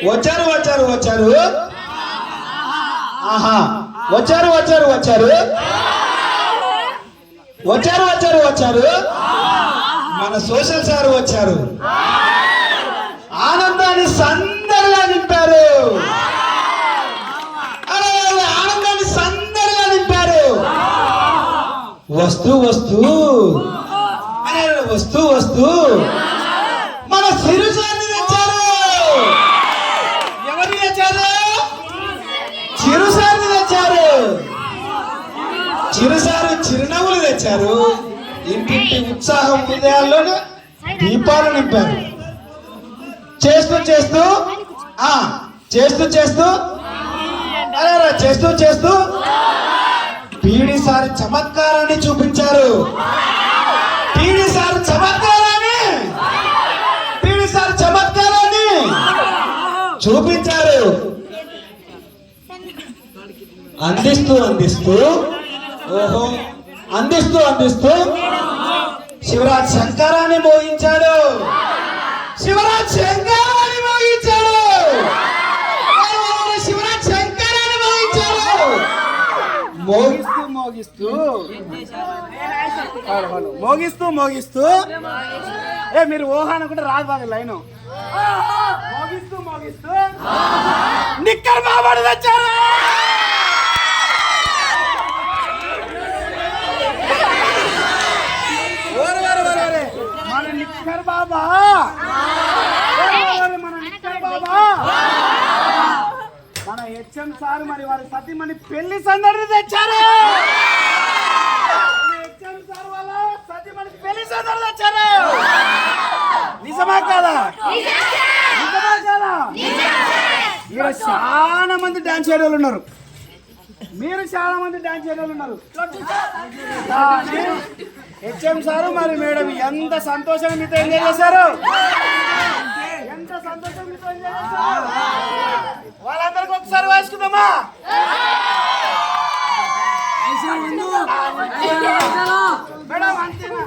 వచ్చారు వచ్చారు వచ్చారు ఆహా వచ్చారు వచ్చారు వచ్చారు వచ్చారు వచ్చారు వచ్చారు మన సోషల్ సార్ వచ్చారు. ఆనందాన్ని సందడిగా నింపారు. ఆనందాన్ని సందడిగా నింపారు. వస్తూ వస్తూ వస్తూ వస్తూ మన సిరుసాన్ని తెచ్చారు. ఎవరిని తెచ్చారు? చిరుసారిని తెచ్చారు. చిరుసారు చిరునవ్వులు తెచ్చారు. ఇంటింటి ఉత్సాహం హృదయాల్లోనే దీపాలు నింపారు. చేస్తూ చేస్తూ చేస్తూ చేస్తూ చేస్తూ చేస్తూ పీడిసారి చమత్కారాన్ని చూపించారు. పీడిసారి చమత్కారాన్ని చూపించారు. అందిస్తూ అందిస్తూ ఓహో అందిస్తూ అందిస్తూ శివరాజ్ శంకరాన్ని మోగించాడు. శివరాజ్ శంకరాన్ని మోగించాడు. శివరాజ్ శంకరాన్ని మోగించాడు. మోగిస్తూ మోగిస్తూ మోగిస్తూ మోగిస్తూ మీరు ఓహా అనుకుంటే రాదు బాగా లైన్. మోగిస్తూ మోగిస్తూ నిక్కర్ బాబాడు తెచ్చారు. మన నిక్కర్ బాబా మన నిక్కర్ బాబా మన హెచ్ఎం సార్ మరి వారి సతీమణి పెళ్లి సందడిని తెచ్చారు. హెచ్ఎం సార్ వాళ్ళ సతీమణి పెళ్లి సందడి తెచ్చారు. నిజమా కాదా? నిజమా కాదా? మీరు చాలా మంది డాన్స్ చేయడం ఉన్నారు. మీరు చాలా మంది డాన్స్ చేయడం ఉన్నారు. హెచ్ఎం సారు మరి మేడం ఎంత సంతోషంగా మీతో ఎంజాయ్ చేశారు. ఎంత సంతోషం మీతో ఎంజాయ్ చేశారు. వాళ్ళందరికీ ఒకసారి వేసుకుందామా? మేడం అంతేనా?